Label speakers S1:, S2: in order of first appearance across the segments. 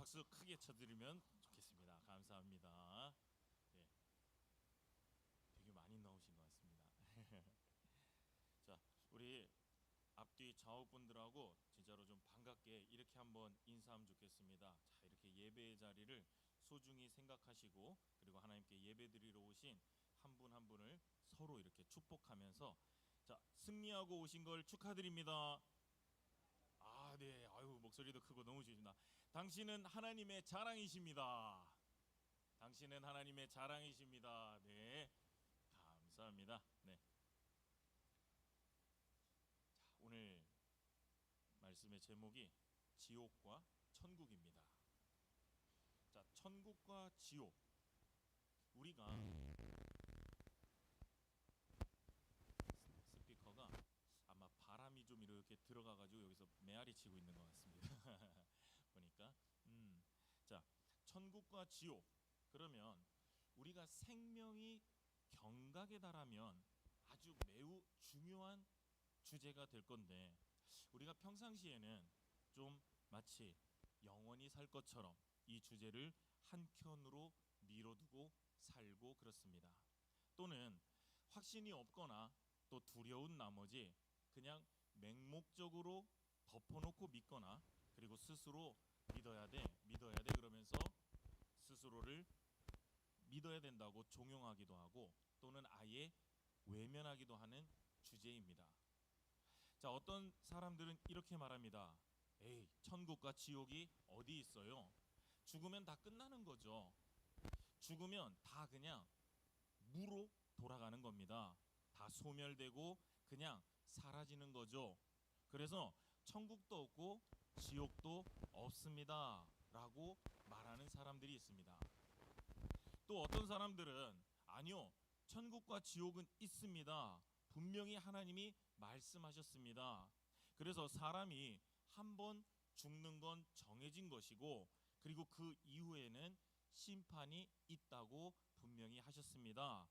S1: 박수 크게 쳐드리면 좋겠습니다. 감사합니다. 예, 되게 많이 나오신 것 같습니다. 자, 우리 앞뒤 좌우분들하고 진짜로 좀 반갑게 이렇게 한번 인사하면 좋겠습니다. 자, 이렇게 예배의 자리를 소중히 생각하시고 그리고 하나님께 예배드리러 오신 한 분 한 분을 서로 이렇게 축복하면서 자, 승리하고 오신 걸 축하드립니다. 아, 네. 아유, 목소리도 크고 너무 좋습니다. 당신은 하나님의 자랑이십니다. 당신은 하나님의 자랑이십니다. 네. 감사합니다. 네. 자, 오늘 말씀의 제목이 지옥과 천국입니다. 자, 천국과 지옥. 우리가 스피커가 아마 바람이 좀 이렇게 들어가가지고 여기서 메아리 치고 있는 것 같습니다. 보니까 자, 천국과 지옥. 그러면 우리가 생명이 경각에 달하면 아주 매우 중요한 주제가 될 건데 우리가 평상시에는 좀 마치 영원히 살 것처럼 이 주제를 한켠으로 미뤄두고 살고 그렇습니다. 또는 확신이 없거나 또 두려운 나머지 그냥 맹목적으로 덮어놓고 믿거나 그리고 스스로 믿어야 돼 그러면서 스스로를 믿어야 된다고 종용하기도 하고 또는 아예 외면하기도 하는 주제입니다. 자, 어떤 사람들은 이렇게 말합니다. 에이, 천국과 지옥이 어디 있어요? 죽으면 다 끝나는 거죠. 죽으면 다 그냥 무로 돌아가는 겁니다. 다 소멸되고 그냥 사라지는 거죠. 그래서 천국도 없고 지옥도 없습니다 라고 말하는 사람들이 있습니다. 또 어떤 사람들은 아니요, 천국과 지옥은 있습니다. 분명히 하나님이 말씀하셨습니다. 그래서 사람이 한번 죽는 건 정해진 것이고 그리고 그 이후에는 심판이 있다고 분명히 하셨습니다.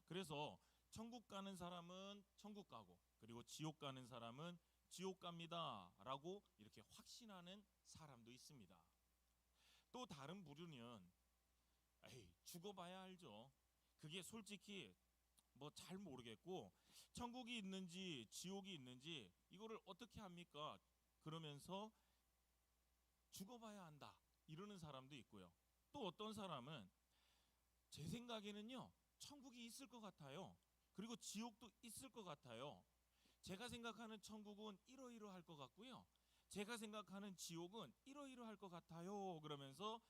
S1: 그래서 천국 가는 사람은 천국 가고 그리고 지옥 가는 사람은 지옥 갑니다 라고 이렇게 확신하는 사람도 있습니다. 또 다른 부류는 에이, 죽어봐야 알죠. 그게 솔직히 뭐 잘 모르겠고 천국이 있는지 지옥이 있는지 이거를 어떻게 합니까? 그러면서 죽어봐야 한다 이러는 사람도 있고요. 또 어떤 사람은 제 생각에는요, 천국이 있을 것 같아요. 그리고 지옥도 있을 것 같아요. 제가 생각하는 천국은 이러이러할 것 같고요. 제가 생각하는 지옥은 이러이러할 것 같아요. 그러면서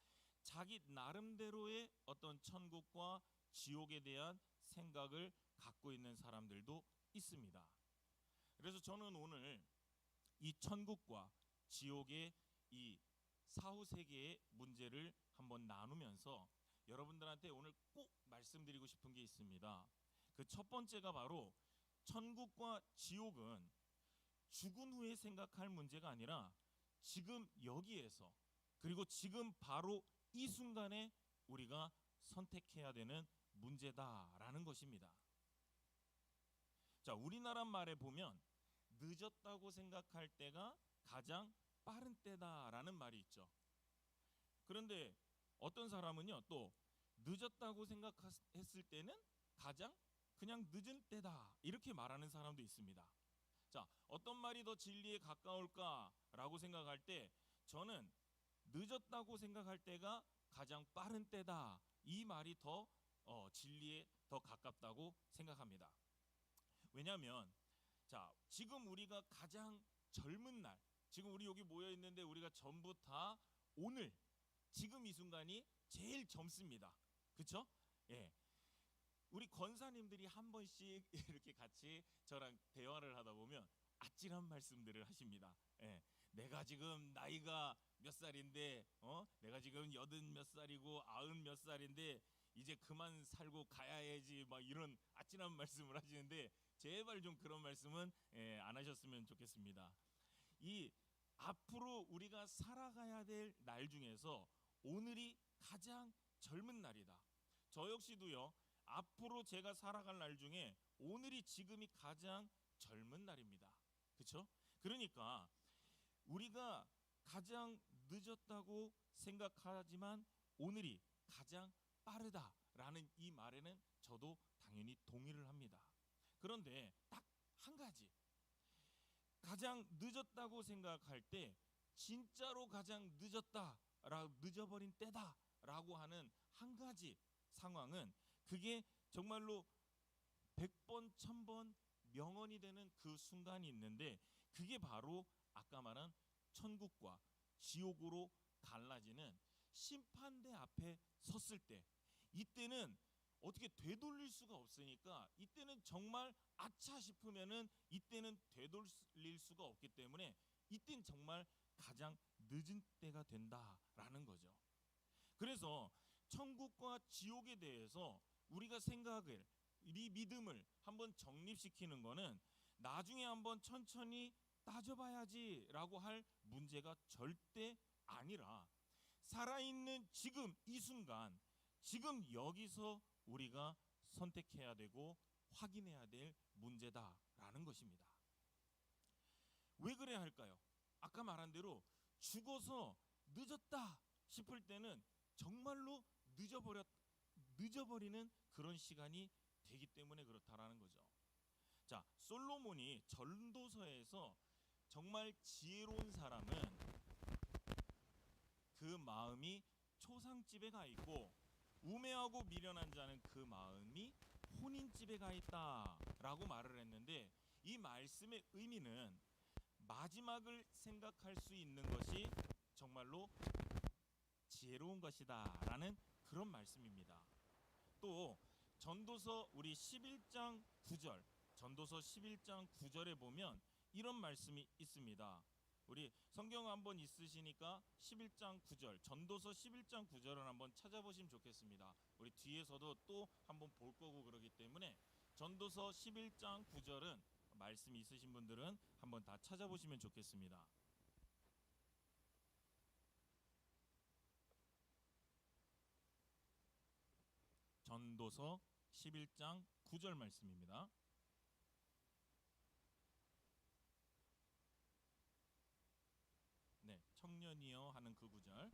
S1: 자기 나름대로의 어떤 천국과 지옥에 대한 생각을 갖고 있는 사람들도 있습니다. 그래서 저는 오늘 이 천국과 지옥의 이 사후 세계의 문제를 한번 나누면서 여러분들한테 오늘 꼭 말씀드리고 싶은 게 있습니다. 그 첫 번째가 바로 천국과 지옥은 죽은 후에 생각할 문제가 아니라 지금 여기에서 그리고 지금 바로 이 순간에 우리가 선택해야 되는 문제다라는 것입니다. 자, 우리나라 말에 보면 늦었다고 생각할 때가 가장 빠른 때다라는 말이 있죠. 그런데 어떤 사람은요, 또 늦었다고 생각했을 때는 가장 그냥 늦은 때다 이렇게 말하는 사람도 있습니다. 자, 어떤 말이 더 진리에 가까울까라고 생각할 때 저는 늦었다고 생각할 때가 가장 빠른 때다 이 말이 더 진리에 더 가깝다고 생각합니다. 왜냐하면 자, 지금 우리가 가장 젊은 날, 지금 우리 여기 모여 있는데 우리가 전부 다 오늘 지금 이 순간이 제일 젊습니다. 그렇죠? 예. 우리 권사님들이 한 번씩 이렇게 같이 저랑 대화를 하다 보면 아찔한 말씀들을 하십니다. 예. 내가 지금 나이가 몇 살인데 내가 지금 80 몇 살이고 90 몇 살인데 이제 그만 살고 가야지 막 이런 아찔한 말씀을 하시는데 제발 좀 그런 말씀은 안 하셨으면 좋겠습니다. 이 앞으로 우리가 살아가야 될 날 중에서 오늘이 가장 젊은 날이다. 저 역시도요, 앞으로 제가 살아갈 날 중에 오늘이 지금이 가장 젊은 날입니다. 그렇죠? 그러니까 우리가 가장 늦었다고 생각하지만 오늘이 가장 빠르다라는 이 말에는 저도 당연히 동의를 합니다. 그런데 딱 한 가지, 가장 늦었다고 생각할 때 진짜로 가장 늦어버린 때다라고 하는 한 가지 상황은, 그게 정말로 100번 1000번 명언이 되는 그 순간이 있는데, 그게 바로 아까 말한 천국과 지옥으로 갈라지는 심판대 앞에 섰을 때, 이때는 어떻게 되돌릴 수가 없으니까, 이때는 정말 아차 싶으면은 이때는 되돌릴 수가 없기 때문에 이때는 정말 가장 늦은 때가 된다라는 거죠. 그래서 천국과 지옥에 대해서 우리가 생각을, 이 믿음을 한번 정립시키는 거는 나중에 한번 천천히 따져봐야지라고 할 문제가 절대 아니라, 살아있는 지금 이 순간, 지금 여기서 우리가 선택해야 되고 확인해야 될 문제다라는 것입니다. 왜 그래야 할까요? 아까 말한 대로 죽어서 늦었다 싶을 때는 정말로 늦어버리는 그런 시간이 되기 때문에 그렇다라는 거죠. 자, 솔로몬이 전도서에서 정말 지혜로운 사람은 그 마음이 초상집에 가 있고 우매하고 미련한 자는 그 마음이 혼인집에 가 있다라고 말을 했는데, 이 말씀의 의미는 마지막을 생각할 수 있는 것이 정말로 지혜로운 것이다라는 그런 말씀입니다. 또 전도서 우리 11장 9절, 전도서 11장 9절에 보면 이런 말씀이 있습니다. 우리 성경 한번 있으시니까 11장 9절, 전도서 11장 9절을 한번 찾아보시면 좋겠습니다. 우리 뒤에서도 또 한번 볼 거고 그러기 때문에 전도서 11장 9절은 말씀 있으신 분들은 한번 다 찾아보시면 좋겠습니다. 전도서 11장 9절 말씀입니다. 네, 청년이여 하는 그 구절.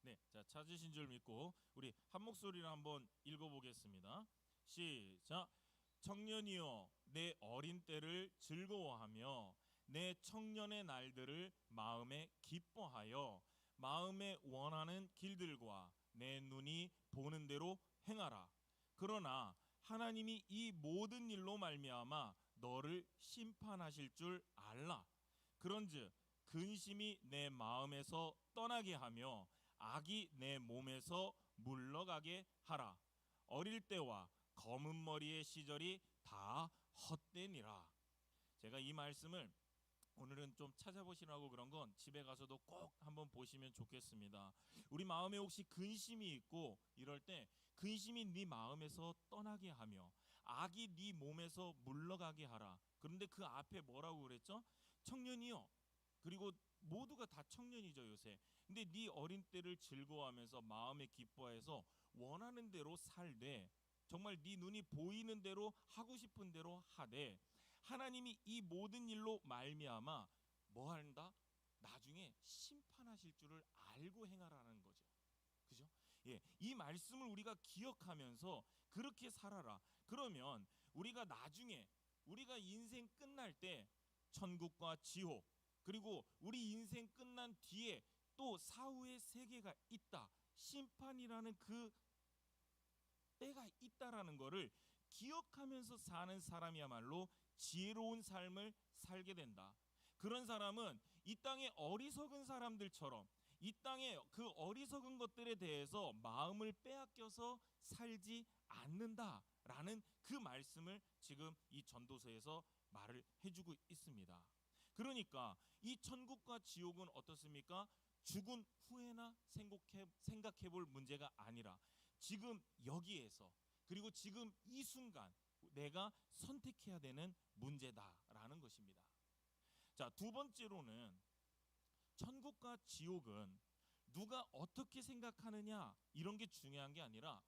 S1: 네, 자, 찾으신 줄 믿고 우리 한 목소리로 한번 읽어보겠습니다. 시작. 청년이여 내 어린 때를 즐거워하며 내 청년의 날들을 마음에 기뻐하여 마음에 원하는 길들과 내 눈이 보는 대로 행하라. 그러나 하나님이 이 모든 일로 말미암아 너를 심판하실 줄 알라. 그런즉 근심이 내 마음에서 떠나게 하며 악이 내 몸에서 물러가게 하라. 어릴 때와 검은 머리의 시절이 다 헛되니라. 제가 이 말씀을 오늘은 좀 찾아보시라고 그런 건 집에 가서도 꼭 한번 보시면 좋겠습니다. 우리 마음에 혹시 근심이 있고 이럴 때 근심이 네 마음에서 떠나게 하며 악이 네 몸에서 물러가게 하라. 그런데 그 앞에 뭐라고 그랬죠? 청년이요. 그리고 모두가 다 청년이죠 요새. 근데 네 어린 때를 즐거워하면서 마음에 기뻐해서 원하는 대로 살되, 정말 네 눈이 보이는 대로 하고 싶은 대로 하되, 하나님이 이 모든 일로 말미암아 뭐 한다? 나중에 심판하실 줄을 알고 행하라는 거죠. 그죠? 예, 이 말씀을 우리가 기억하면서 그렇게 살아라. 그러면 우리가 나중에 우리가 인생 끝날 때 천국과 지옥, 그리고 우리 인생 끝난 뒤에 또 사후의 세계가 있다, 심판이라는 그 때가 있다라는 거를 기억하면서 사는 사람이야말로 지혜로운 삶을 살게 된다. 그런 사람은 이 땅의 어리석은 사람들처럼 이 땅의 그 어리석은 것들에 대해서 마음을 빼앗겨서 살지 않는다라는 그 말씀을 지금 이 전도서에서 말을 해주고 있습니다. 그러니까 이 천국과 지옥은 어떻습니까? 죽은 후에나 생각해 볼 문제가 아니라 지금 여기에서, 그리고 지금 이 순간 내가 선택해야 되는 문제다라는 것입니다. 자, 두 번째로는 천국과 지옥은 누가 어떻게 생각하느냐 이런 게 중요한 게 아니라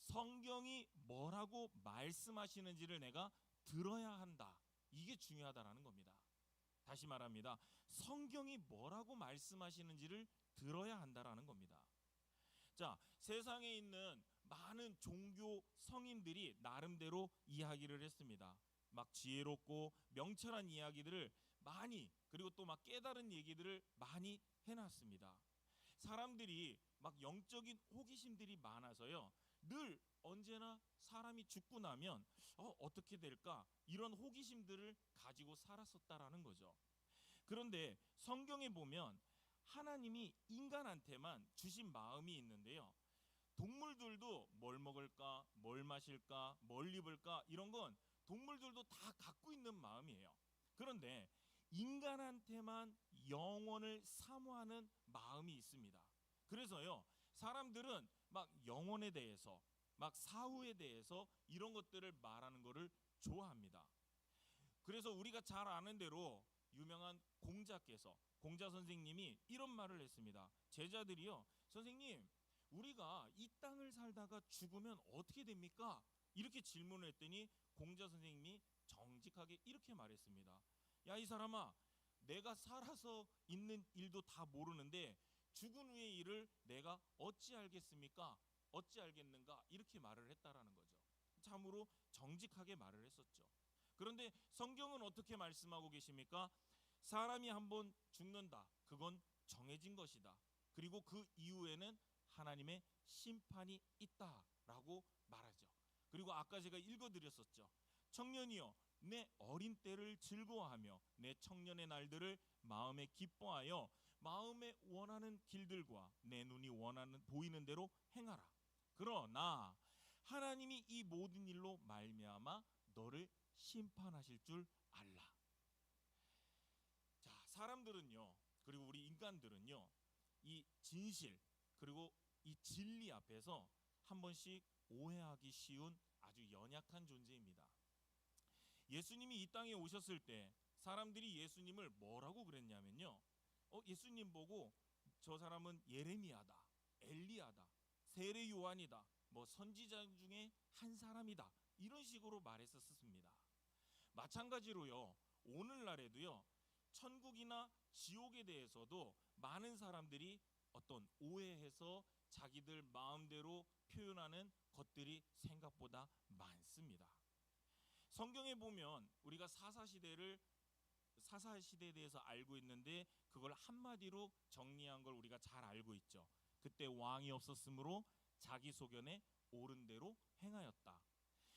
S1: 성경이 뭐라고 말씀하시는지를 내가 들어야 한다. 이게 중요하다라는 겁니다. 다시 말합니다. 성경이 뭐라고 말씀하시는지를 들어야 한다라는 겁니다. 자, 세상에 있는 많은 종교 성인들이 나름대로 이야기를 했습니다. 막 지혜롭고 명철한 이야기들을 많이, 그리고 또 막 깨달은 얘기들을 많이 해놨습니다. 사람들이 막 영적인 호기심들이 많아서요, 늘 언제나 사람이 죽고 나면 어떻게 될까 이런 호기심들을 가지고 살았었다라는 거죠. 그런데 성경에 보면 하나님이 인간한테만 주신 마음이 있는데요, 동물들도 뭘 먹을까, 뭘 마실까, 뭘 입을까 이런 건 동물들도 다 갖고 있는 마음이에요. 그런데 인간한테만 영원을 사모하는 마음이 있습니다. 그래서요, 사람들은 막 영혼에 대해서, 막 사후에 대해서 이런 것들을 말하는 것을 좋아합니다. 그래서 우리가 잘 아는 대로 유명한 공자 선생님이 이런 말을 했습니다. 제자들이요, 선생님, 우리가 이 땅을 살다가 죽으면 어떻게 됩니까? 이렇게 질문을 했더니 공자 선생님이 정직하게 이렇게 말했습니다. 야, 이 사람아, 내가 살아서 있는 일도 다 모르는데 죽은 후의 일을 내가 어찌 알겠습니까? 어찌 알겠는가? 이렇게 말을 했다라는 거죠. 참으로 정직하게 말을 했었죠. 그런데 성경은 어떻게 말씀하고 계십니까? 사람이 한번 죽는다. 그건 정해진 것이다. 그리고 그 이후에는 하나님의 심판이 있다라고 말하죠. 그리고 아까 제가 읽어드렸었죠. 청년이여, 내 어린 때를 즐거워하며 내 청년의 날들을 마음에 기뻐하여 마음에 원하는 길들과 내 눈이 원하는 보이는 대로 행하라. 그러나 하나님이 이 모든 일로 말미암아 너를 심판하실 줄 알라. 자, 사람들은요, 그리고 우리 인간들은요, 이 진실 그리고 이 진리 앞에서 한 번씩 오해하기 쉬운 아주 연약한 존재입니다. 예수님이 이 땅에 오셨을 때 사람들이 예수님을 뭐라고 그랬냐면요, 예수님 보고 저 사람은 예레미야다, 엘리야다, 세례 요한이다, 뭐 선지자 중에 한 사람이다, 이런 식으로 말했었습니다. 마찬가지로요, 오늘날에도요, 천국이나 지옥에 대해서도 많은 사람들이 어떤 오해해서 자기들 마음대로 표현하는 것들이 생각보다 많습니다. 성경에 보면 우리가 사사시대에 대해서 알고 있는데 그걸 한마디로 정리한 걸 우리가 잘 알고 있죠. 그때 왕이 없었으므로 자기 소견에 옳은 대로 행하였다.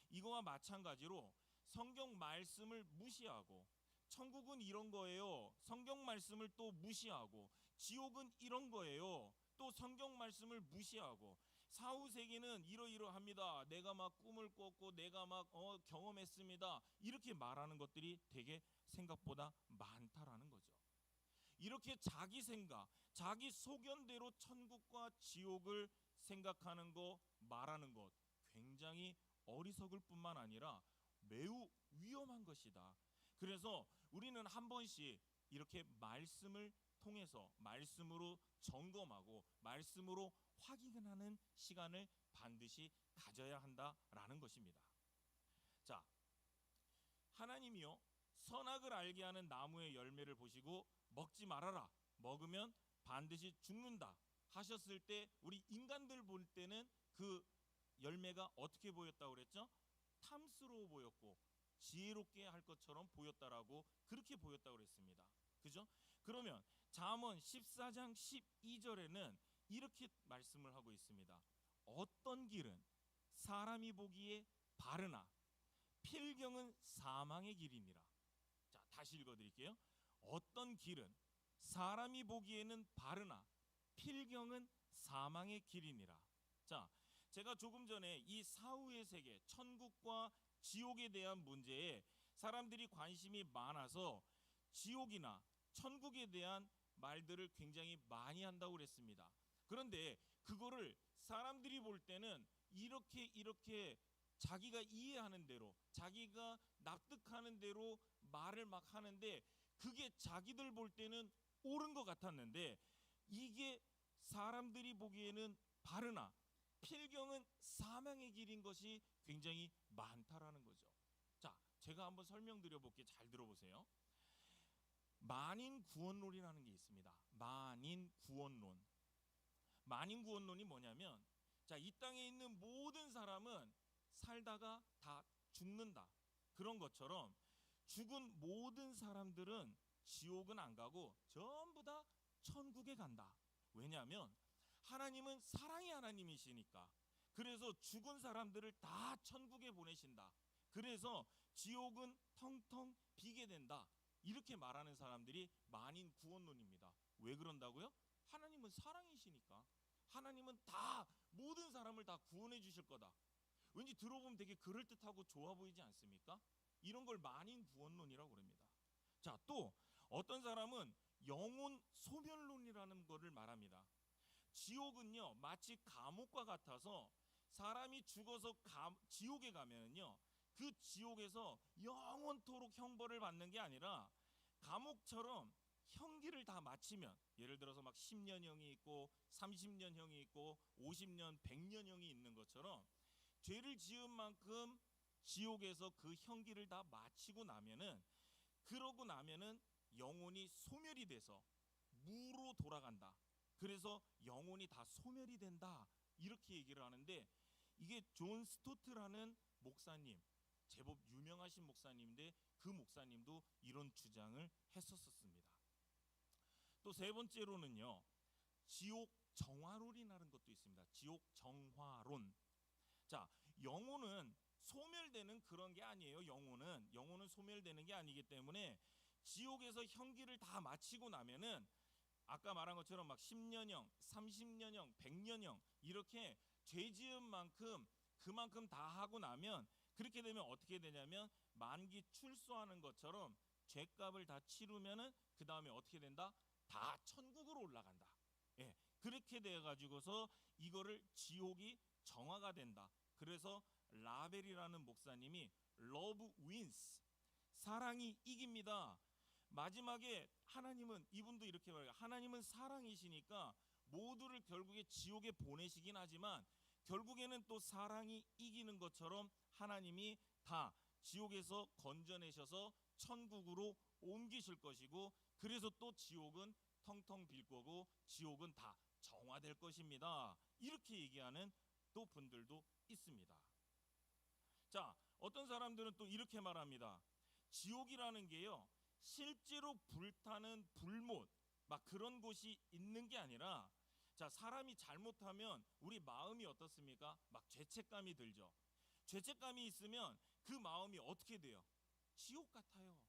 S1: 이거와 마찬가지로 성경 말씀을 무시하고 천국은 이런 거예요, 성경 말씀을 또 무시하고 지옥은 이런 거예요, 또 성경 말씀을 무시하고 사후 세계는 이러이러합니다, 내가 막 꿈을 꿨고 내가 막 경험했습니다, 이렇게 말하는 것들이 되게 생각보다 많다라는 거죠. 이렇게 자기 생각, 자기 소견대로 천국과 지옥을 생각하는 거, 말하는 것 굉장히 어리석을 뿐만 아니라 매우 위험한 것이다. 그래서 우리는 한 번씩 이렇게 말씀을 통해서 말씀으로 점검하고 말씀으로 확인하는 시간을 반드시 가져야 한다라는 것입니다. 자, 하나님이요, 선악을 알게 하는 나무의 열매를 보시고 먹지 말아라, 먹으면 반드시 죽는다 하셨을 때 우리 인간들 볼 때는 그 열매가 어떻게 보였다고 그랬죠? 탐스러워 보였고 지혜롭게 할 것처럼 보였다라고, 그렇게 보였다고 그랬습니다. 그죠? 그러면 잠언 14장 12절에는 이렇게 말씀을 하고 있습니다. 어떤 길은 사람이 보기에 바르나 필경은 사망의 길이니라. 자, 다시 읽어드릴게요. 어떤 길은 사람이 보기에는 바르나 필경은 사망의 길이니라. 자, 제가 조금 전에 이 사후의 세계, 천국과 지옥에 대한 문제에 사람들이 관심이 많아서 지옥이나 천국에 대한 말들을 굉장히 많이 한다고 그랬습니다. 그런데 그거를 사람들이 볼 때는 이렇게 자기가 이해하는 대로, 자기가 납득하는 대로 말을 막 하는데 그게 자기들 볼 때는 옳은 것 같았는데 이게 사람들이 보기에는 바르나 필경은 사망의 길인 것이 굉장히 많다라는 거죠. 자, 제가 한번 설명드려 볼게. 잘 들어보세요. 만인 구원론이라는 게 있습니다. 만인 구원론. 만인 구원론이 뭐냐면, 자, 이 땅에 있는 모든 사람은 살다가 다 죽는다. 그런 것처럼 죽은 모든 사람들은 지옥은 안 가고 전부 다 천국에 간다. 왜냐하면 하나님은 사랑의 하나님이시니까. 그래서 죽은 사람들을 다 천국에 보내신다. 그래서 지옥은 텅텅 비게 된다. 이렇게 말하는 사람들이 만인 구원론입니다. 왜 그런다고요? 하나님은 사랑이시니까. 하나님은 다 모든 사람을 다 구원해 주실 거다. 왠지 들어보면 되게 그럴듯하고 좋아 보이지 않습니까? 이런 걸 만인 구원론이라고 그럽니다. 자, 또 어떤 사람은 영혼 소멸론이라는 것을 말합니다. 지옥은요 마치 감옥과 같아서 사람이 죽어서 지옥에 가면은요 그 지옥에서 영원토록 형벌을 받는 게 아니라 감옥처럼 형기를 다 마치면, 예를 들어서 막 10년형이 있고 30년형이 있고 50년, 100년형이 있는 것처럼 죄를 지은 만큼 지옥에서 그 형기를 다 마치고 나면은, 그러고 나면은 영혼이 소멸이 돼서 무로 돌아간다. 그래서 영혼이 다 소멸이 된다. 이렇게 얘기를 하는데, 이게 존 스토트라는 목사님, 제법 유명하신 목사님인데 그 목사님도 이런 주장을 했었습니다. 또 세 번째로는요, 지옥 정화론이라는 것도 있습니다. 지옥 정화론. 자, 영혼은 소멸되는 그런 게 아니에요. 영혼은 소멸되는 게 아니기 때문에 지옥에서 형기를 다 마치고 나면은 아까 말한 것처럼 막 10년형, 30년형, 100년형 이렇게 죄 지은 만큼 그만큼 다 하고 나면, 그렇게 되면 어떻게 되냐면 만기 출소하는 것처럼 죄값을 다 치르면은 그 다음에 어떻게 된다? 다 천국으로 올라간다. 예, 그렇게 돼 가지고서 이거를 지옥이 정화가 된다. 그래서 라벨이라는 목사님이 Love wins, 사랑이 이깁니다. 마지막에 하나님은, 이분도 이렇게 말해요. 하나님은 사랑이시니까 모두를 결국에 지옥에 보내시긴 하지만 결국에는 또 사랑이 이기는 것처럼 하나님이 다 지옥에서 건져내셔서 천국으로 옮기실 것이고, 그래서 또 지옥은 텅텅 빌 거고 지옥은 다 정화될 것입니다. 이렇게 얘기하는 또 분들도 있습니다. 자, 어떤 사람들은 또 이렇게 말합니다. 지옥이라는 게요 실제로 불타는 불못 막 그런 곳이 있는 게 아니라, 자, 사람이 잘못하면 우리 마음이 어떻습니까? 막 죄책감이 들죠. 죄책감이 있으면 그 마음이 어떻게 돼요? 지옥 같아요.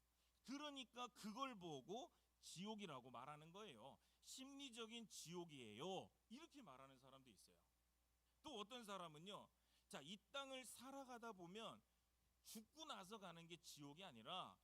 S1: 그러니까 그걸 보고 지옥이라고 말하는 거예요. 심리적인 지옥이에요. 이렇게 말하는 사람도 있어요. 또 어떤 사람은요, 자, 이 땅을 살아가다 보면 죽고 나서 가는 게 지옥이 아니라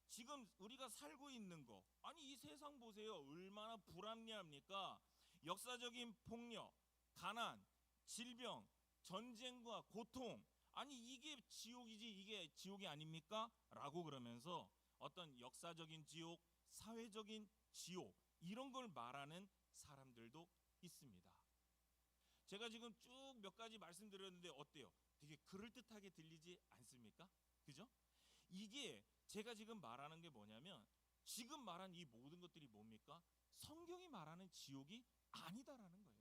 S1: 지금 우리가 살고 있는 거, 아니 이 세상 보세요. 얼마나 불합리합니까? 역사적인 폭력, 가난, 질병, 전쟁과 고통, 아니 이게 지옥이지 이게 지옥이 아닙니까? 라고 그러면서 어떤 역사적인 지옥, 사회적인 지옥 이런 걸 말하는 사람들도 있습니다. 제가 지금 쭉 몇 가지 말씀드렸는데 어때요? 되게 그럴듯하게 들리지 않습니까? 그죠? 이게 제가 지금 말하는 게 뭐냐면, 지금 말한 이 모든 것들이 뭡니까? 성경이 말하는 지옥이 아니다라는 거예요.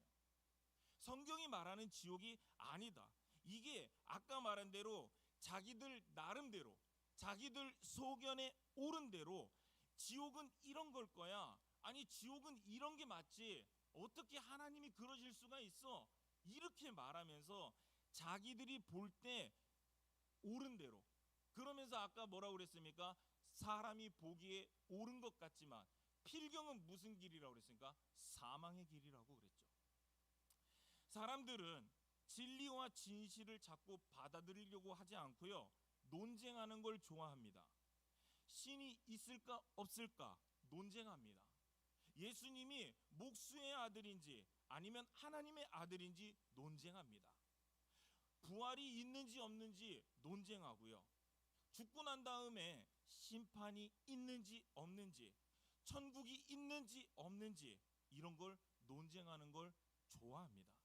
S1: 성경이 말하는 지옥이 아니다. 이게 아까 말한 대로 자기들 나름대로, 자기들 소견에 옳은 대로 지옥은 이런 걸 거야. 아니 지옥은 이런 게 맞지. 어떻게 하나님이 그러실 수가 있어? 이렇게 말하면서 자기들이 볼 때 옳은 대로, 그러면서 아까 뭐라고 그랬습니까? 사람이 보기에 옳은 것 같지만 필경은 무슨 길이라고 그랬습니까? 사망의 길이라고 그랬죠. 사람들은 진리와 진실을 자꾸 받아들이려고 하지 않고요, 논쟁하는 걸 좋아합니다. 신이 있을까 없을까 논쟁합니다. 예수님이 목수의 아들인지 아니면 하나님의 아들인지 논쟁합니다. 부활이 있는지 없는지 논쟁하고요, 죽고 난 다음에 심판이 있는지 없는지 천국이 있는지 없는지 이런 걸 논쟁하는 걸 좋아합니다.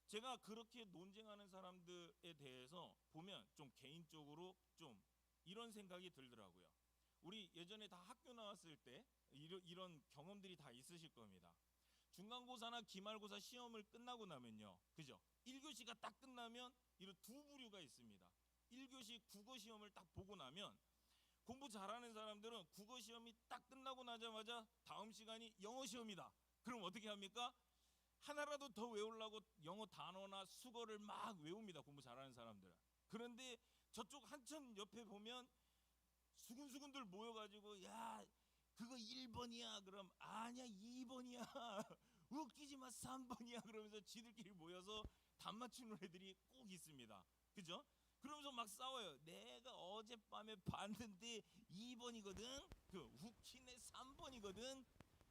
S1: 제가 그렇게 논쟁하는 사람들에 대해서 보면 좀 개인적으로 좀 이런 생각이 들더라고요. 우리 예전에 다 학교 나왔을 때 이런 경험들이 다 있으실 겁니다. 중간고사나 기말고사 시험을 끝나고 나면요, 그죠? 1교시가 딱 끝나면 이런 두 부류가 있습니다. 1교시 국어 시험을 딱 보고 나면 공부 잘하는 사람들은 국어 시험이 딱 끝나고 나자마자 다음 시간이 영어 시험이다. 그럼 어떻게 합니까? 하나라도 더 외우려고 영어 단어나 수거를 막 외웁니다. 공부 잘하는 사람들은. 그런데 저쪽 한참 옆에 보면 수근수근들 모여가지고 야 그거 1번이야 그럼 아니야 2번이야 웃기지 마 3번이야 그러면서 지들끼리 모여서 답 맞추는 애들이 꼭 있습니다. 그죠? 그러면서 막 싸워요. 내가 어젯밤에 봤는데 2번이거든. 그 웃기네 3번이거든.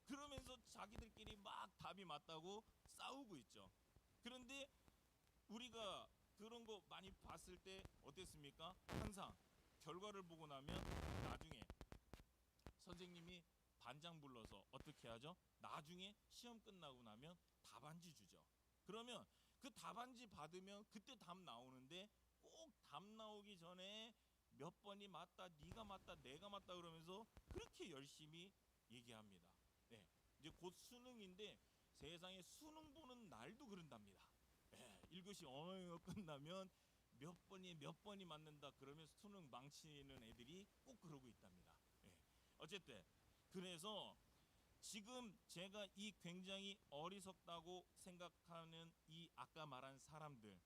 S1: 그러면서 자기들끼리 막 답이 맞다고 싸우고 있죠. 그런데 우리가 그런 거 많이 봤을 때 어땠습니까? 항상 결과를 보고 나면 나중에 선생님이 반장 불러서 어떻게 하죠? 나중에 시험 끝나고 나면 답안지 주죠. 그러면 그 답안지 받으면 그때 답 나오는데 꼭 답 나오기 전에 몇 번이 맞다, 네가 맞다, 내가 맞다 그러면서 그렇게 열심히 얘기합니다. 네, 이제 곧 수능인데 세상에 수능 보는 날도 그런답니다. 네, 1교시 언어 끝나면 몇 번이 맞는다 그러면 수능 망치는 애들이 꼭 그러고 있답니다. 네. 어쨌든 그래서 지금 제가 이 굉장히 어리석다고 생각하는 이 아까 말한 사람들,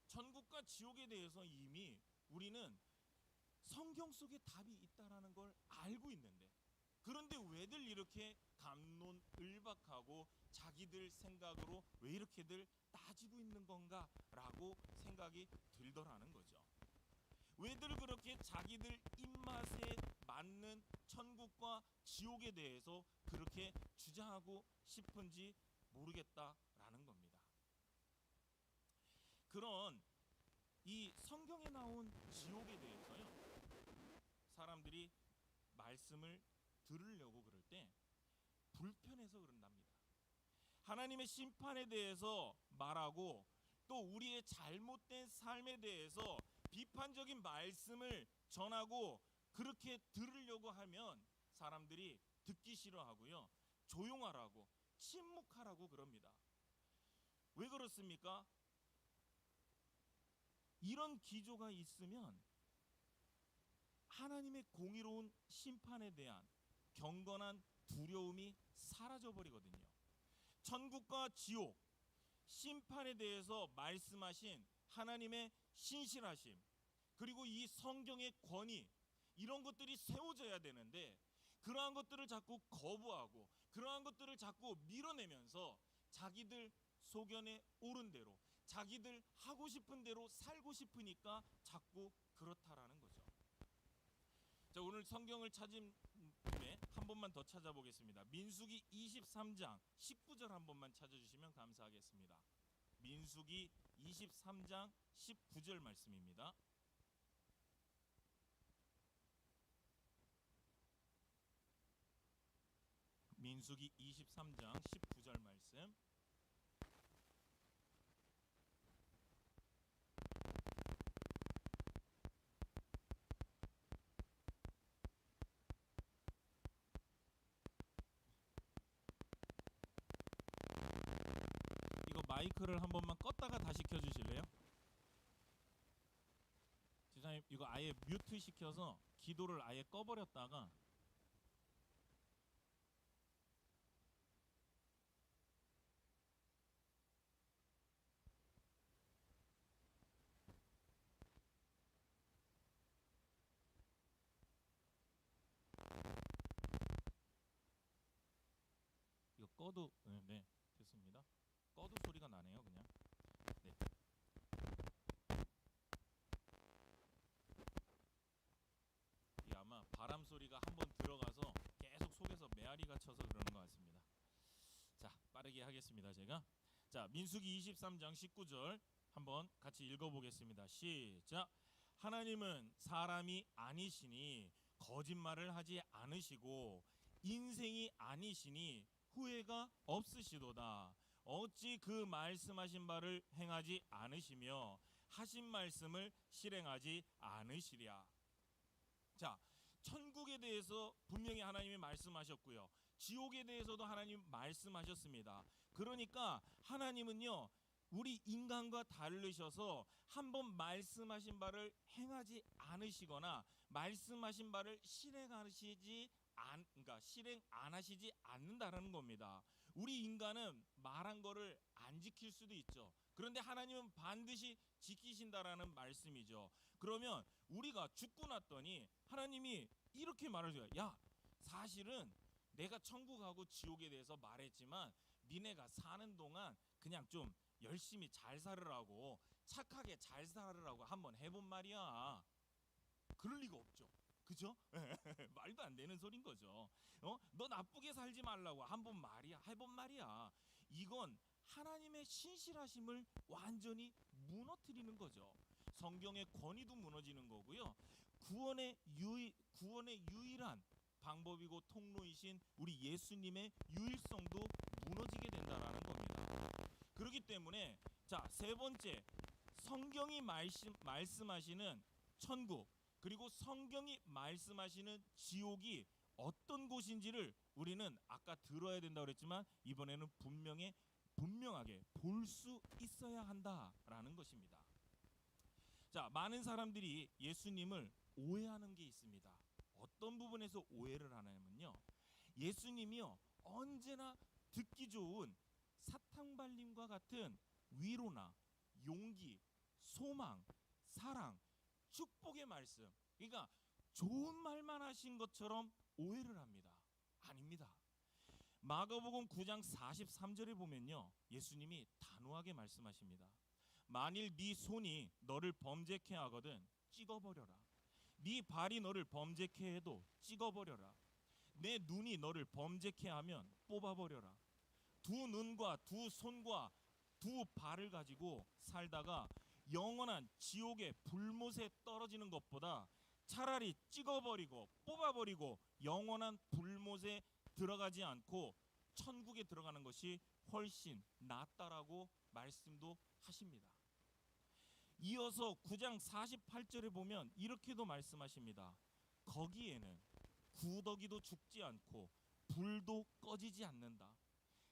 S1: 천국과 지옥에 대해서 이미 우리는 성경 속에 답이 있다라는 걸 알고 있는데, 그런데 왜들 이렇게 갑론을박하고 자기들 생각으로 왜 이렇게들 따지고 있는 건가라고 생각이 들더라는 거죠. 왜들 그렇게 자기들 입맛에 맞는 천국과 지옥에 대해서 그렇게 주장하고 싶은지 모르겠다라는 겁니다. 그런 이 성경에 나온 지옥에 대해서요, 사람들이 말씀을 들으려고 그럴 때 불편해서 그런답니다. 하나님의 심판에 대해서 말하고 또 우리의 잘못된 삶에 대해서 비판적인 말씀을 전하고 그렇게 들으려고 하면 사람들이 듣기 싫어하고요, 조용하라고 침묵하라고 그럽니다. 왜 그렇습니까? 이런 기조가 있으면 하나님의 공의로운 심판에 대한 경건한 두려움이 사라져 버리거든요. 천국과 지옥, 심판에 대해서 말씀하신 하나님의 신실하심, 그리고 이 성경의 권위, 이런 것들이 세워져야 되는데 그러한 것들을 자꾸 거부하고 그러한 것들을 자꾸 밀어내면서 자기들 소견에 옳은 대로 자기들 하고 싶은 대로 살고 싶으니까 자꾸 그렇다라는 거죠. 자, 오늘 성경을 찾은 김에 한 번만 더 찾아보겠습니다. 민수기 23장 19절 한 번만 찾아주시면 감사하겠습니다. 민수기 23장 19절 말씀입니다. 민수기 23장 19절 말씀. 이거 마이크를 한 번만 껐다가 다시 켜주실래요? 지사님 이거 아예 뮤트 시켜서 기도를 아예 꺼버렸다가 이거 꺼도 네, 됐습니다. 꺼도 소리가 나네요 그냥. 네. 이게 아마 바람 소리가 한번 들어가서 계속 속에서 메아리가 쳐서 그러는 것 같습니다. 자, 빠르게 하겠습니다 제가. 자, 민수기 23장 19절 한번 같이 읽어보겠습니다. 시작. 하나님은 사람이 아니시니 거짓말을 하지 않으시고 인생이 아니시니 후회가 없으시도다. 어찌 그 말씀하신 바를 행하지 않으시며 하신 말씀을 실행하지 않으시랴. 자, 천국에 대해서 분명히 하나님이 말씀하셨고요. 지옥에 대해서도 하나님 말씀하셨습니다. 그러니까 하나님은요, 우리 인간과 다르셔서 한번 말씀하신 바를 행하지 않으시거나 말씀하신 바를 그러니까 실행 안 하시지 않는다라는 겁니다. 우리 인간은 말한 거를 안 지킬 수도 있죠. 그런데 하나님은 반드시 지키신다라는 말씀이죠. 그러면 우리가 죽고 났더니 하나님이 이렇게 말해줘요. 야, 사실은 내가 천국하고 지옥에 대해서 말했지만 니네가 사는 동안 그냥 좀 열심히 잘 살으라고, 착하게 잘 살으라고 한번 해본 말이야. 그럴 리가 없죠. 그죠? 말도 안 되는 소린 거죠. 너 나쁘게 살지 말라고 한번 말이야, 해본 말이야. 이건 하나님의 신실하심을 완전히 무너뜨리는 거죠. 성경의 권위도 무너지는 거고요. 구원의 유일한 방법이고 통로이신 우리 예수님의 유일성도 무너지게 된다라는 겁니다. 그렇기 때문에 자, 세 번째, 성경이 말씀하시는 천국, 그리고 성경이 말씀하시는 지옥이 어떤 곳인지를 우리는 아까 들어야 된다고 그랬지만 이번에는 분명하게 볼 수 있어야 한다라는 것입니다. 자, 많은 사람들이 예수님을 오해하는 게 있습니다. 어떤 부분에서 오해를 하냐면요, 예수님이요 언제나 듣기 좋은 사탕발림과 같은 위로나 용기, 소망, 사랑, 축복의 말씀, 그러니까 좋은 말만 하신 것처럼 오해를 합니다. 아닙니다. 마가복음 9장 43절에 보면요, 예수님이 단호하게 말씀하십니다. 만일 네 손이 너를 범죄케 하거든 찍어버려라. 네 발이 너를 범죄케 해도 찍어버려라. 내 눈이 너를 범죄케 하면 뽑아버려라. 두 눈과 두 손과 두 발을 가지고 살다가 영원한 지옥의 불못에 떨어지는 것보다 차라리 찍어버리고 뽑아버리고 영원한 불못에 들어가지 않고 천국에 들어가는 것이 훨씬 낫다라고 말씀도 하십니다. 이어서 9장 48절에 보면 이렇게도 말씀하십니다. 거기에는 구더기도 죽지 않고 불도 꺼지지 않는다.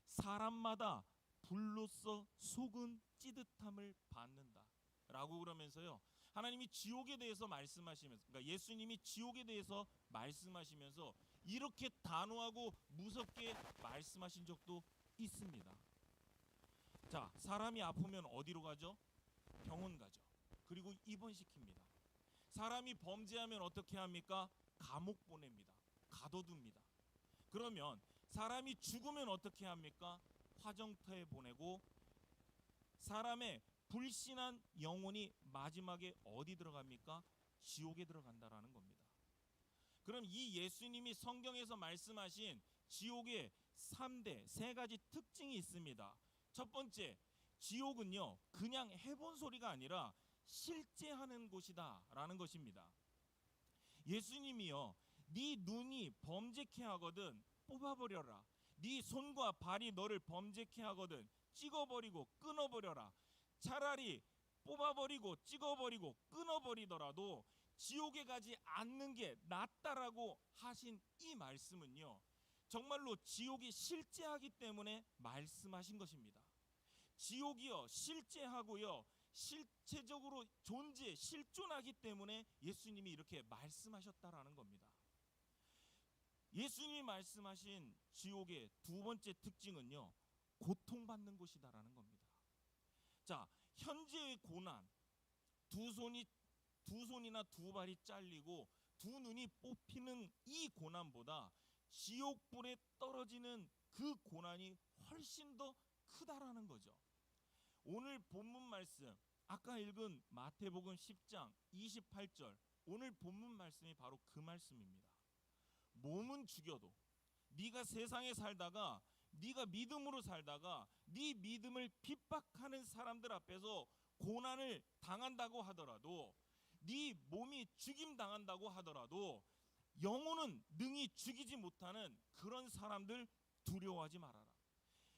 S1: 사람마다 불로써 속은 찌듯함을 받는다 라고 그러면서요, 하나님이 지옥에 대해서 말씀하시면서, 그러니까 예수님이 지옥에 대해서 말씀하시면서 이렇게 단호하고 무섭게 말씀하신 적도 있습니다. 자, 사람이 아프면 어디로 가죠? 병원 가죠. 그리고 입원시킵니다. 사람이 범죄하면 어떻게 합니까? 감옥 보냅니다. 가둬둡니다. 그러면 사람이 죽으면 어떻게 합니까? 화정터에 보내고 사람의 불신한 영혼이 마지막에 어디 들어갑니까? 지옥에 들어간다라는 겁니다. 그럼 이 예수님이 성경에서 말씀하신 지옥의 3대 세 가지 특징이 있습니다. 첫 번째, 지옥은요 그냥 해본 소리가 아니라 실제 하는 곳이다라는 것입니다. 예수님이요, 네 눈이 범죄케 하거든 뽑아버려라. 네 손과 발이 너를 범죄케 하거든 찍어버리고 끊어버려라. 차라리 뽑아버리고 찍어버리고 끊어버리더라도 지옥에 가지 않는 게 낫다라고 하신 이 말씀은요, 정말로 지옥이 실제하기 때문에 말씀하신 것입니다. 지옥이요 실제하고요 실체적으로 실존하기 때문에 예수님이 이렇게 말씀하셨다라는 겁니다. 예수님이 말씀하신 지옥의 두 번째 특징은요, 고통받는 곳이다라는 겁니다. 자, 현재의 고난, 두 손이나 두 발이 잘리고 두 눈이 뽑히는 이 고난보다 지옥불에 떨어지는 그 고난이 훨씬 더 크다라는 거죠. 오늘 본문 말씀, 아까 읽은 마태복음 10장 28절, 오늘 본문 말씀이 바로 그 말씀입니다. 몸은 죽여도 네가 세상에 살다가 네가 믿음으로 살다가 네 믿음을 핍박하는 사람들 앞에서 고난을 당한다고 하더라도, 네 몸이 죽임 당한다고 하더라도 영혼은 능히 죽이지 못하는 그런 사람들 두려워하지 말아라.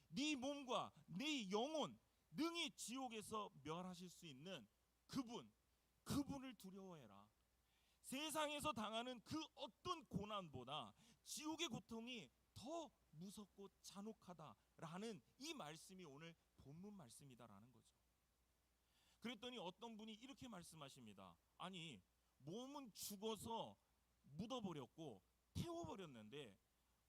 S1: 네 몸과 네 영혼 능히 지옥에서 멸하실 수 있는 그분을 두려워해라. 세상에서 당하는 그 어떤 고난보다 지옥의 고통이 더 무섭고 잔혹하다라는 이 말씀이 오늘 본문 말씀이다라는 거죠. 그랬더니 어떤 분이 이렇게 말씀하십니다. 아니, 몸은 죽어서 묻어버렸고 태워버렸는데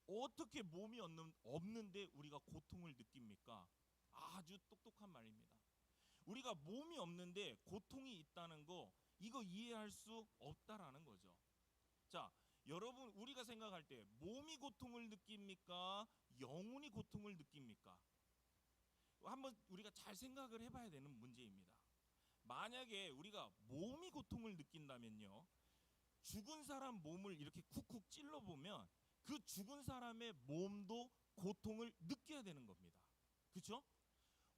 S1: 어떻게 몸이 없는데 우리가 고통을 느낍니까? 아주 똑똑한 말입니다. 우리가 몸이 없는데 고통이 있다는 거, 이거 이해할 수 없다라는 거죠. 자, 여러분, 우리가 생각할 때 몸이 고통을 느낍니까? 영혼이 고통을 느낍니까? 한번 우리가 잘 생각을 해봐야 되는 문제입니다. 만약에 우리가 몸이 고통을 느낀다면요, 죽은 사람 몸을 이렇게 쿡쿡 찔러보면 그 죽은 사람의 몸도 고통을 느껴야 되는 겁니다. 그렇죠?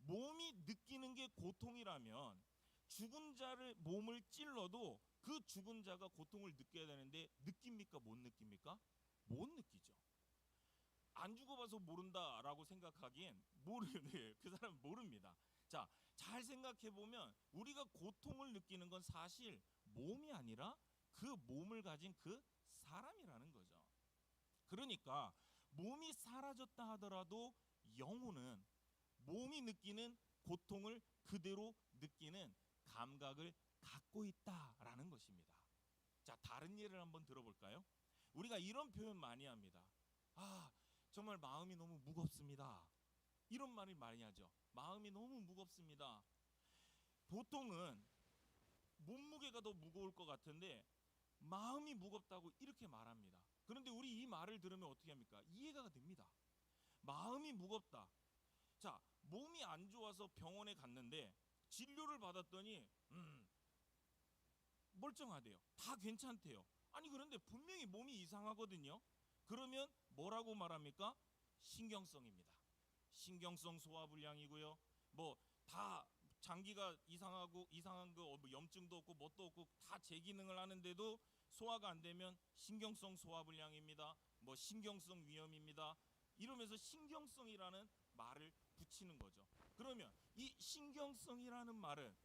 S1: 몸이 느끼는 게 고통이라면 죽은 자를 몸을 찔러도 그 죽은 자가 고통을 느껴야 되는데 느낍니까? 못 느낍니까? 못 느끼죠. 안 죽어봐서 모른다라고 생각하기엔 모르네. 그 사람 모릅니다. 자, 잘 생각해 보면 우리가 고통을 느끼는 건 사실 몸이 아니라 그 몸을 가진 그 사람이라는 거죠. 그러니까 몸이 사라졌다 하더라도 영혼은 몸이 느끼는 고통을 그대로 느끼는 감각을 갖고 있다라는 것입니다. 자, 다른 예를 한번 들어볼까요? 우리가 이런 표현 많이 합니다. 아, 정말 마음이 너무 무겁습니다. 이런 말을 많이 하죠. 마음이 너무 무겁습니다. 보통은 몸무게가 더 무거울 것 같은데 마음이 무겁다고 이렇게 말합니다. 그런데 우리 이 말을 들으면 어떻게 합니까? 이해가 됩니다. 마음이 무겁다. 자, 몸이 안 좋아서 병원에 갔는데 진료를 받았더니 멀쩡하대요. 다 괜찮대요. 아니, 그런데 분명히 몸이 이상하거든요. 그러면 뭐라고 말합니까? 신경성입니다. 신경성 소화불량이고요. 뭐 다 장기가 이상하고 이상한 거 뭐 염증도 없고 뭣도 없고 다 제 기능을 하는데도 소화가 안 되면 신경성 소화불량입니다. 뭐 신경성 위염입니다. 이러면서 신경성이라는 말을 붙이는 거죠. 그러면 이 신경성이라는 말은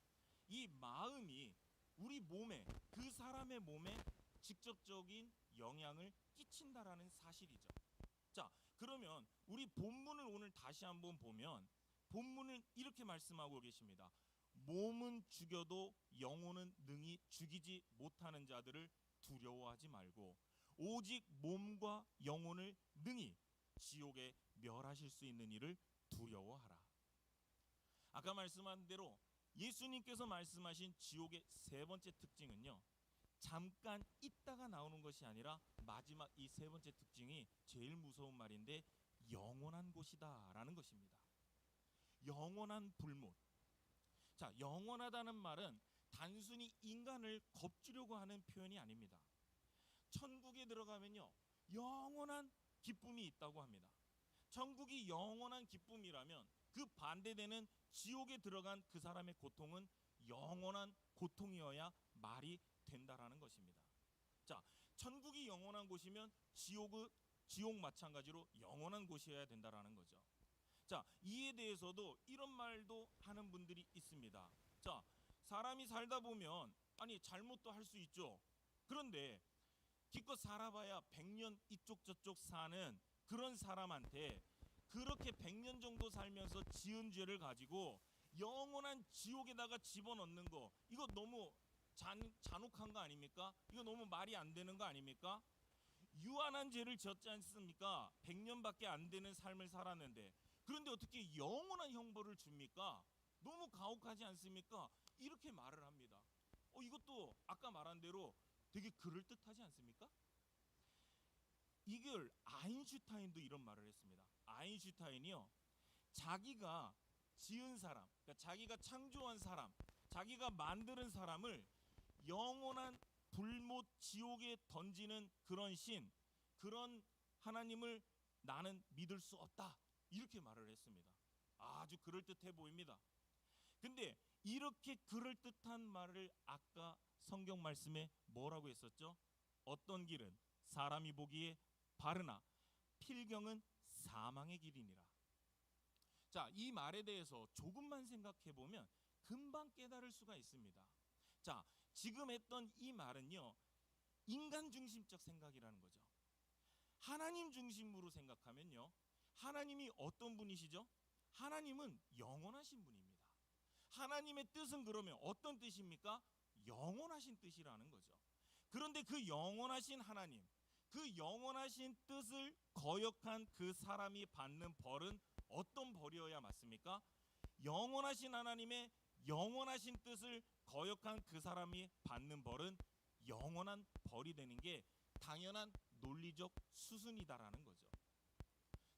S1: 이 마음이 우리 몸에, 그 사람의 몸에 직접적인 영향을 끼친다라는 사실이죠. 자, 그러면 우리 본문을 오늘 다시 한번 보면 본문은 이렇게 말씀하고 계십니다. 몸은 죽여도 영혼은 능히 죽이지 못하는 자들을 두려워하지 말고 오직 몸과 영혼을 능히 지옥에 멸하실 수 있는 이를 두려워하라. 아까 말씀한 대로 예수님께서 말씀하신 지옥의 세 번째 특징은요, 잠깐 있다가 나오는 것이 아니라 마지막 이 세 번째 특징이 제일 무서운 말인데 영원한 곳이다 라는 것입니다. 영원한 불못. 자, 영원하다는 말은 단순히 인간을 겁주려고 하는 표현이 아닙니다. 천국에 들어가면요, 영원한 기쁨이 있다고 합니다. 천국이 영원한 기쁨이라면 그 반대되는 지옥에 들어간 그 사람의 고통은 영원한 고통이어야 말이 된다라는 것입니다. 자, 천국이 영원한 곳이면 지옥 마찬가지로 영원한 곳이어야 된다라는 거죠. 자, 이에 대해서도 이런 말도 하는 분들이 있습니다. 자, 사람이 살다 보면 아니 잘못도 할 수 있죠. 그런데 기껏 살아봐야 100년 이쪽 저쪽 사는 그런 사람한테 그렇게 100년 정도 살면서 지은 죄를 가지고 영원한 지옥에다가 집어넣는 거, 이거 너무 잔혹한 거 아닙니까? 이거 너무 말이 안 되는 거 아닙니까? 유한한 죄를 지었지 않습니까? 100년밖에 안 되는 삶을 살았는데, 그런데 어떻게 영원한 형벌을 줍니까? 너무 가혹하지 않습니까? 이렇게 말을 합니다. 이것도 아까 말한 대로 되게 그럴듯하지 않습니까? 이걸 아인슈타인도 이런 말을 했습니다. 아인슈타인이요, 자기가 지은 사람, 그러니까 자기가 창조한 사람, 자기가 만드는 사람을 영원한 불못 지옥에 던지는 그런 신, 그런 하나님을 나는 믿을 수 없다, 이렇게 말을 했습니다. 아주 그럴듯해 보입니다. 근데 이렇게 그럴듯한 말을 아까 성경 말씀에 뭐라고 했었죠? 어떤 길은 사람이 보기에 바르나 필경은 사망의 길이니라. 자, 이 말에 대해서 조금만 생각해 보면 금방 깨달을 수가 있습니다. 자, 지금 했던 이 말은요, 인간 중심적 생각이라는 거죠. 하나님 중심으로 생각하면요, 하나님이 어떤 분이시죠? 하나님은 영원하신 분입니다. 하나님의 뜻은 그러면 어떤 뜻입니까? 영원하신 뜻이라는 거죠. 그런데 그 영원하신 하나님, 그 영원하신 뜻을 거역한 그 사람이 받는 벌은 어떤 벌이어야 맞습니까? 영원하신 하나님의 영원하신 뜻을 거역한 그 사람이 받는 벌은 영원한 벌이 되는 게 당연한 논리적 수순이다라는 거죠.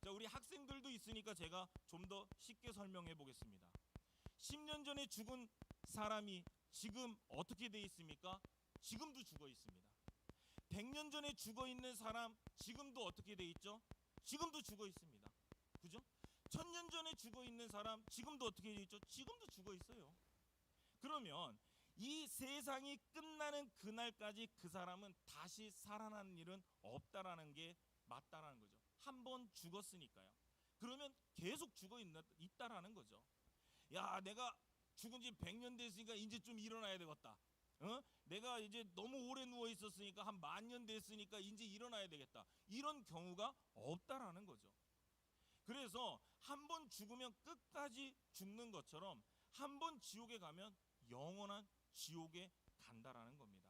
S1: 자, 우리 학생들도 있으니까 제가 좀 더 쉽게 설명해 보겠습니다. 10년 전에 죽은 사람이 지금 어떻게 돼 있습니까? 지금도 죽어 있습니다. 100년 전에 죽어 있는 사람 지금도 어떻게 돼 있죠? 지금도 죽어 있습니다. 그죠? 1000년 전에 죽어 있는 사람 지금도 어떻게 돼 있죠? 지금도 죽어 있어요. 그러면 이 세상이 끝나는 그날까지 그 사람은 다시 살아나는 일은 없다라는 게 맞다라는 거죠. 한 번 죽었으니까요. 그러면 계속 있다라는 거죠. 야, 내가 죽은 지 100년 됐으니까 이제 좀 일어나야 되겠다. 내가 이제 너무 오래 누워 있었으니까 한 10,000년 됐으니까 이제 일어나야 되겠다. 이런 경우가 없다라는 거죠. 그래서 한 번 죽으면 끝까지 죽는 것처럼 한 번 지옥에 가면 영원한 지옥에 간다라는 겁니다.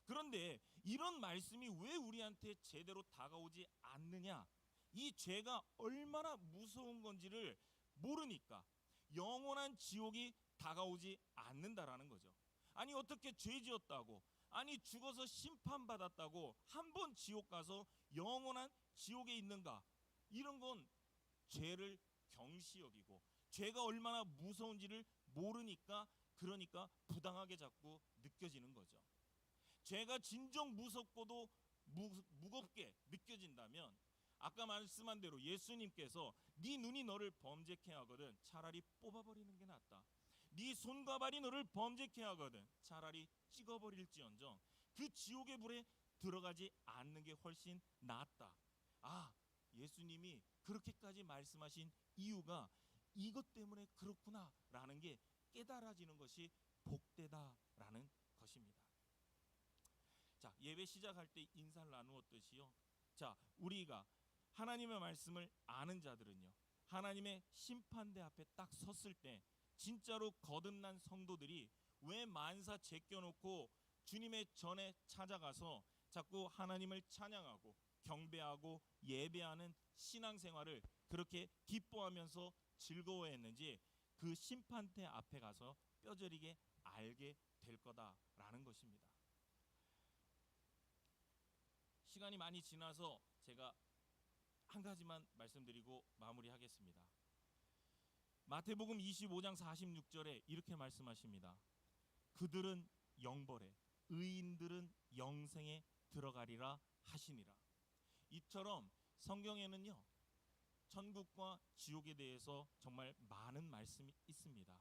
S1: 그런데 이런 말씀이 왜 우리한테 제대로 다가오지 않느냐? 이 죄가 얼마나 무서운 건지를 모르니까 영원한 지옥이 다가오지 않는다라는 거죠. 아니, 어떻게 죄 지었다고, 아니 죽어서 심판받았다고 한 번 지옥 가서 영원한 지옥에 있는가? 이런 건 죄를 경시 여기고 죄가 얼마나 무서운지를 모르니까, 그러니까 부당하게 자꾸 느껴지는 거죠. 죄가 진정 무섭고도 무겁게 느껴진다면 아까 말씀한 대로 예수님께서 네 눈이 너를 범죄케 하거든 차라리 뽑아버리는 게 낫다. 네 손과 발이 너를 범죄케 하거든 차라리 찍어버릴지언정 그 지옥의 불에 들어가지 않는 게 훨씬 낫다. 아, 예수님이 그렇게까지 말씀하신 이유가 이것 때문에 그렇구나라는 게 깨달아지는 것이 복되다라는 것입니다. 자, 예배 시작할 때 인사를 나누었듯이요. 자, 우리가 하나님의 말씀을 아는 자들은요, 하나님의 심판대 앞에 딱 섰을 때 진짜로 거듭난 성도들이 왜 만사 제껴놓고 주님의 전에 찾아가서 자꾸 하나님을 찬양하고 경배하고 예배하는 신앙생활을 그렇게 기뻐하면서 즐거워했는지 그 심판대 앞에 가서 뼈저리게 알게 될 거다라는 것입니다. 시간이 많이 지나서 제가 한 가지만 말씀드리고 마무리하겠습니다. 마태복음 25장 46절에 이렇게 말씀하십니다. 그들은 영벌에 의인들은 영생에 들어가리라 하시니라. 이처럼 성경에는요, 천국과 지옥에 대해서 정말 많은 말씀이 있습니다.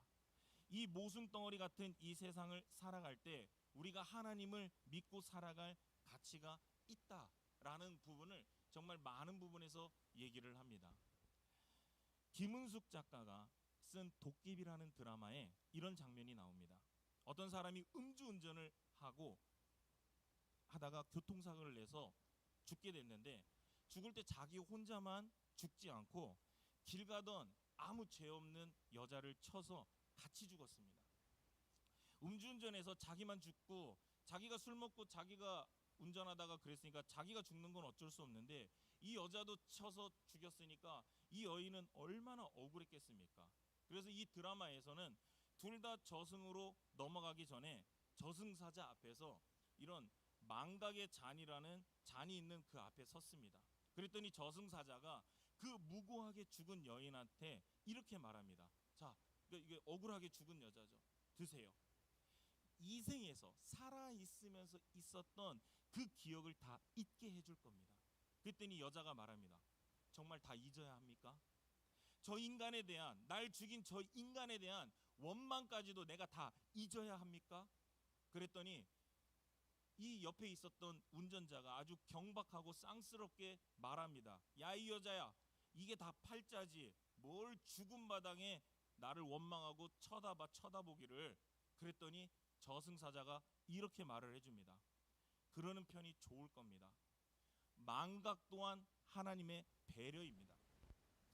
S1: 이 모순덩어리 같은 이 세상을 살아갈 때 우리가 하나님을 믿고 살아갈 가치가 있다라는 부분을 정말 많은 부분에서 얘기를 합니다. 김은숙 작가가 쓴 도깨비라는 드라마에 이런 장면이 나옵니다. 어떤 사람이 음주운전을 하다가 교통사고를 내서 죽게 됐는데 죽을 때 자기 혼자만 죽지 않고 길 가던 아무 죄 없는 여자를 쳐서 같이 죽었습니다. 음주운전해서 자기만 죽고 자기가 술 먹고 자기가 운전하다가 그랬으니까 자기가 죽는 건 어쩔 수 없는데 이 여자도 쳐서 죽였으니까 이 여인은 얼마나 억울했겠습니까? 그래서 이 드라마에서는 둘 다 저승으로 넘어가기 전에 저승사자 앞에서 이런 망각의 잔이라는 잔이 있는 그 앞에 섰습니다. 그랬더니 저승사자가 그 무고하게 죽은 여인한테 이렇게 말합니다. 자, 이게 억울하게 죽은 여자죠. 드세요. 이 생에서 살아 있으면서 있었던 그 기억을 다 잊게 해줄 겁니다. 그랬더니 여자가 말합니다. 정말 다 잊어야 합니까? 저 인간에 대한, 날 죽인 저 인간에 대한 원망까지도 내가 다 잊어야 합니까? 그랬더니 이 옆에 있었던 운전자가 아주 경박하고 쌍스럽게 말합니다. 야, 이 여자야, 이게 다 팔자지. 뭘 죽은 마당에 나를 원망하고 쳐다보기를. 그랬더니 저승사자가 이렇게 말을 해줍니다. 그러는 편이 좋을 겁니다. 망각 또한 하나님의 배려입니다.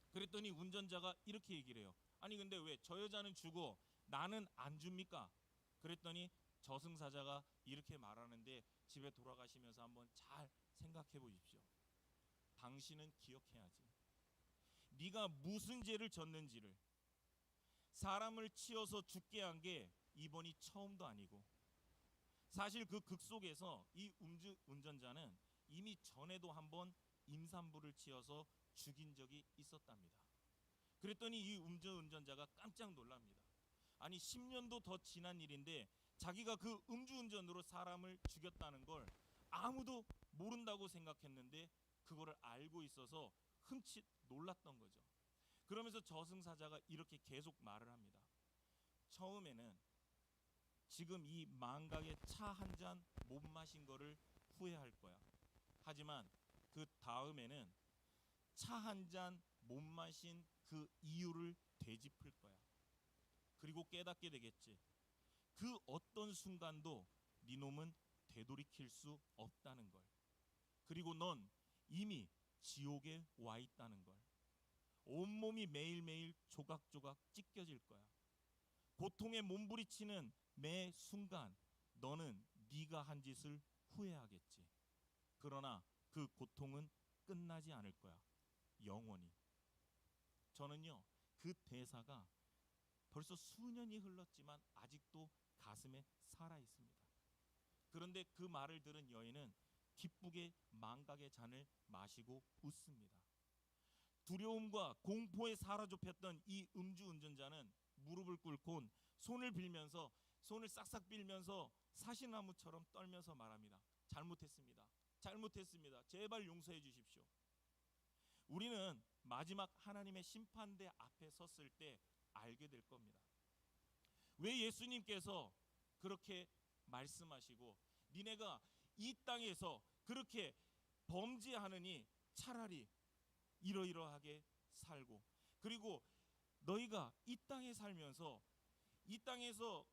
S1: 그랬더니 운전자가 이렇게 얘기를 해요. 아니 근데 왜 저 여자는 주고 나는 안 줍니까? 그랬더니 저승사자가 이렇게 말하는데, 집에 돌아가시면서 한번 잘 생각해 보십시오. 당신은 기억해야지. 네가 무슨 죄를 졌는지를. 사람을 치어서 죽게 한 게 이번이 처음도 아니고, 사실 그 극속에서 이 운전자는 이미 전에도 한번 임산부를 치어서 죽인 적이 있었답니다. 그랬더니 이 운전자가 깜짝 놀랍니다. 아니 10년도 더 지난 일인데 자기가 그 음주운전으로 사람을 죽였다는 걸 아무도 모른다고 생각했는데, 그거를 알고 있어서 흠칫 놀랐던 거죠. 그러면서 저승사자가 이렇게 계속 말을 합니다. 처음에는 지금 이 망각의 차 한 잔 못 마신 거를 후회할 거야. 하지만 그 다음에는 차 한 잔 못 마신 그 이유를 되짚을 거야. 그리고 깨닫게 되겠지. 그 어떤 순간도 네 놈은 되돌이킬 수 없다는 걸. 그리고 넌 이미 지옥에 와 있다는 걸. 온몸이 매일매일 조각조각 찢겨질 거야. 고통에 몸부리치는 매 순간 너는 네가 한 짓을 후회하겠지. 그러나 그 고통은 끝나지 않을 거야. 영원히. 저는요, 그 대사가 벌써 수년이 흘렀지만 아직도 가슴에 살아 있습니다. 그런데 그 말을 들은 여인은 기쁘게 망각의 잔을 마시고 웃습니다. 두려움과 공포에 사로잡혔던 이 음주운전자는 무릎을 꿇고 손을 싹싹 빌면서 사시나무처럼 떨면서 말합니다. 잘못했습니다. 잘못했습니다. 제발 용서해 주십시오. 우리는 마지막 하나님의 심판대 앞에 섰을 때 알게 될 겁니다. 왜 예수님께서 그렇게 말씀하시고 니네가 이 땅에서 그렇게 범죄하느니 차라리 이러이러하게 살고, 그리고 너희가 이 땅에 살면서 이 땅에서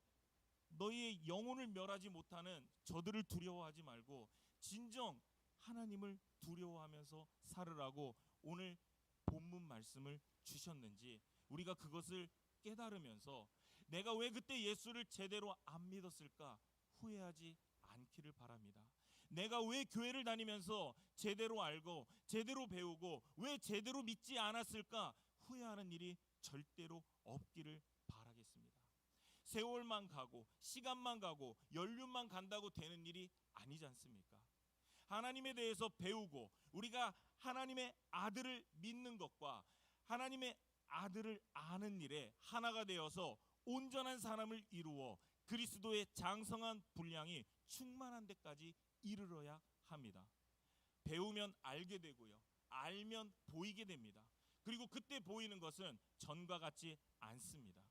S1: 너희의 영혼을 멸하지 못하는 저들을 두려워하지 말고 진정 하나님을 두려워하면서 살으라고 오늘 본문 말씀을 주셨는지, 우리가 그것을 깨달으면서 내가 왜 그때 예수를 제대로 안 믿었을까 후회하지 않기를 바랍니다. 내가 왜 교회를 다니면서 제대로 알고 제대로 배우고 왜 제대로 믿지 않았을까 후회하는 일이 절대로 없기를 바라겠습니다. 세월만 가고 시간만 가고 연륜만 간다고 되는 일이 아니지 않습니까? 하나님에 대해서 배우고 우리가 하나님의 아들을 믿는 것과 하나님의 아들을 아는 일에 하나가 되어서 온전한 사람을 이루어 그리스도의 장성한 분량이 충만한 데까지 이르러야 합니다. 배우면 알게 되고요, 알면 보이게 됩니다. 그리고 그때 보이는 것은 전과 같지 않습니다.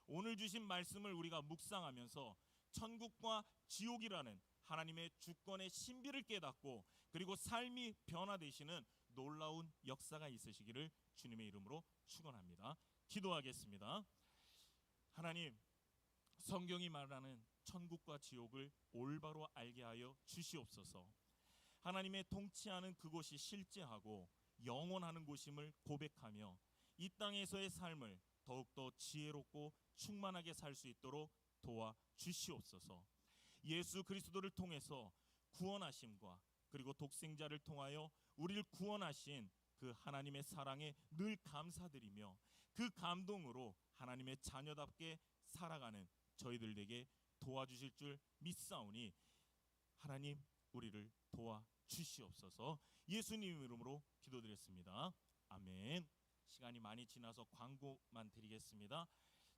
S1: 오늘 주신 말씀을 우리가 묵상하면서 천국과 지옥이라는 하나님의 주권의 신비를 깨닫고 그리고 삶이 변화되시는 놀라운 역사가 있으시기를 주님의 이름으로 축원합니다. 기도하겠습니다. 하나님, 성경이 말하는 천국과 지옥을 올바로 알게 하여 주시옵소서. 하나님의 통치하는 그곳이 실제하고 영원하는 곳임을 고백하며 이 땅에서의 삶을 더욱더 지혜롭고 충만하게 살 수 있도록 도와 주시옵소서. 예수 그리스도를 통해서 구원하심과 그리고 독생자를 통하여 우리를 구원하신 그 하나님의 사랑에 늘 감사드리며 그 감동으로 하나님의 자녀답게 살아가는 저희들 에게 도와주실 줄 믿사오니 하나님 우리를 도와주시옵소서. 예수님 이름으로 기도드렸습니다. 아멘. 시간이 많이 지나서 광고만 드리겠습니다.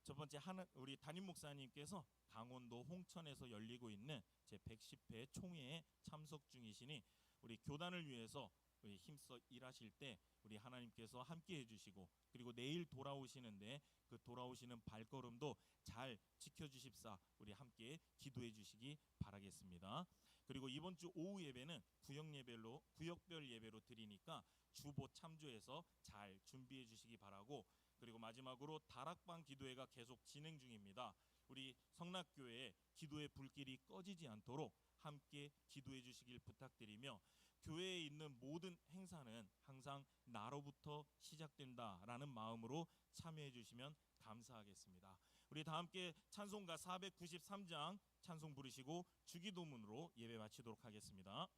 S1: 첫 번째 우리 담임 목사님께서 강원도 홍천에서 열리고 있는 제 110회 총회에 참석 중이시니 우리 교단을 위해서 우리 힘써 일하실 때 우리 하나님께서 함께 해주시고, 그리고 내일 돌아오시는데 그 돌아오시는 발걸음도 잘 지켜주십사 우리 함께 기도해 주시기 바라겠습니다. 그리고 이번 주 오후 예배는 구역별 예배로 드리니까 주보 참조해서 잘 준비해 주시기 바라고, 그리고 마지막으로 다락방 기도회가 계속 진행 중입니다. 우리 성락교회에 기도의 불길이 꺼지지 않도록 함께 기도해 주시길 부탁드리며, 교회에 있는 모든 행사는 항상 나로부터 시작된다라는 마음으로 참여해 주시면 감사하겠습니다. 우리 다 함께 찬송가 493장 찬송 부르시고 주기도문으로 예배 마치도록 하겠습니다.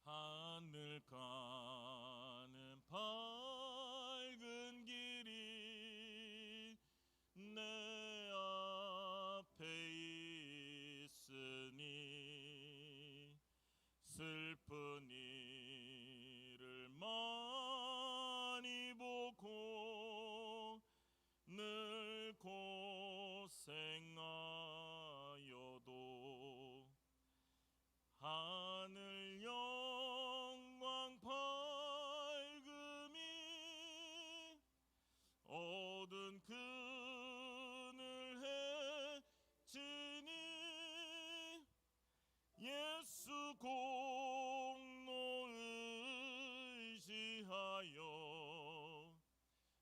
S1: 하늘 가는 밝은 길이 내 앞에 있으니 슬픈 일을 많이 보고 늘 고생하여도 하늘 영광 밝음이 어두운 그늘 해지니 예수 공로 의지하여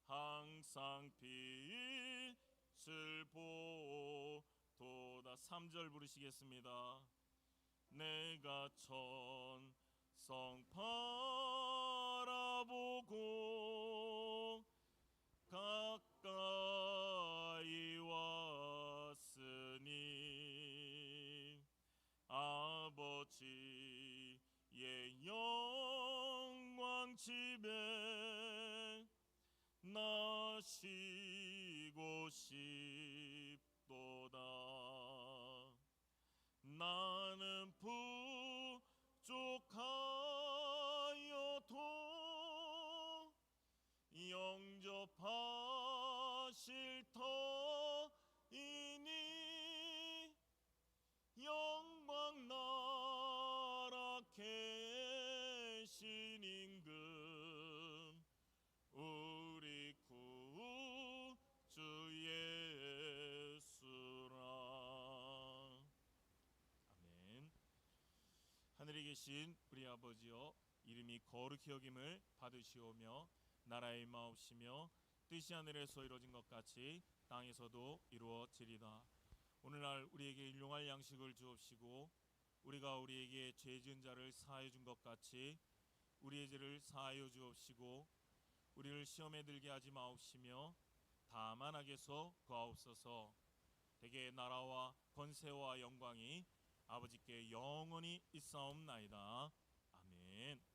S1: 항상 빛을 보도다. 3절 부르시겠습니다. 내가 천성 바라보고 가까이 왔으니 아버지의 영광 집에 나시고 싶도다. 나는 부족하여도 영접하실 터이니 영광 나라 계신 임금 우리 구주 예수라. 아멘. 하늘에 계신 우리 아버지여, 이름이 거룩히 여김을 받으시오며 나라의 마옵시며 뜻이 하늘에서 이루어진 것 같이 땅에서도 이루어지리다. 오늘날 우리에게 일용할 양식을 주옵시고 우리가 우리에게 죄 지은 자를 사하여 준 것 같이 우리의 죄를 사하여 주옵시고 우리를 시험에 들게 하지 마옵시며 다만 악에서 구하옵소서. 대개 나라와 권세와 영광이 아버지께 영원히 있사옵나이다. 아멘.